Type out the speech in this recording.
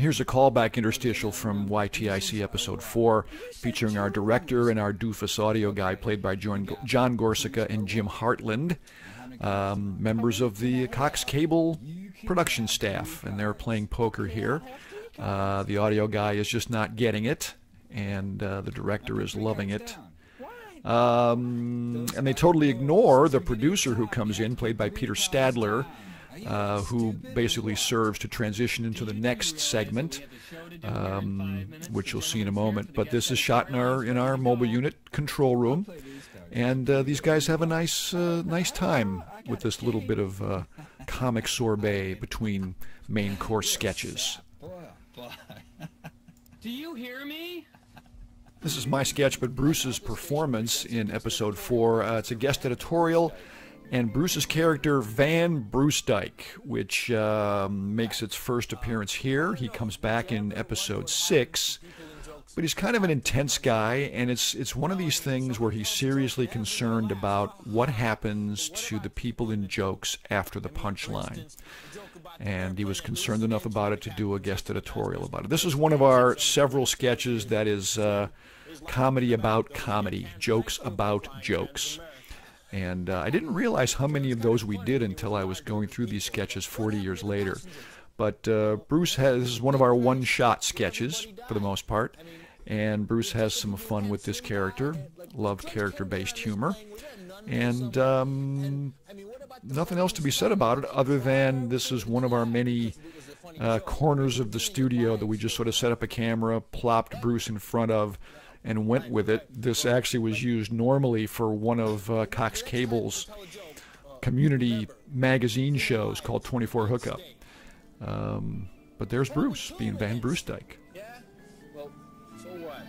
Here's a callback interstitial from YTIC episode 4, featuring our director and our doofus audio guy, played by John Gorczyca and Jim Hartland, members of the Cox Cable production staff, and they're playing poker here. The audio guy is just not getting it, and the director is loving it. And they totally ignore the producer who comes in, played by Peter Stadler, who basically serves to transition into the next segment, which you'll see in a moment. But this is shot in our mobile unit control room, and these guys have a nice time with this little bit of comic sorbet between main course sketches. Do you hear me? This is my sketch, but Bruce's performance in episode 4. It's a guest editorial, and Bruce's character, Bruce-Dyke, which makes its first appearance here. He comes back in episode 6, but he's kind of an intense guy, and it's one of these things where he's seriously concerned about what happens to the people in jokes after the punchline. And he was concerned enough about it to do a guest editorial about it. This is one of our several sketches that is comedy about comedy, jokes about jokes. And I didn't realize how many of those we did until I was going through these sketches 40 years later. But this is one of our one-shot sketches, for the most part. And Bruce has some fun with this character, love character-based humor. And nothing else to be said about it other than this is one of our many corners of the studio that we just sort of set up a camera, plopped Bruce in front of, and went with it. This actually was used normally for one of Cox Cable's community magazine shows called 24 Hookup. But there's Bruce being Bruce-Dyke. Yeah? Well, so what?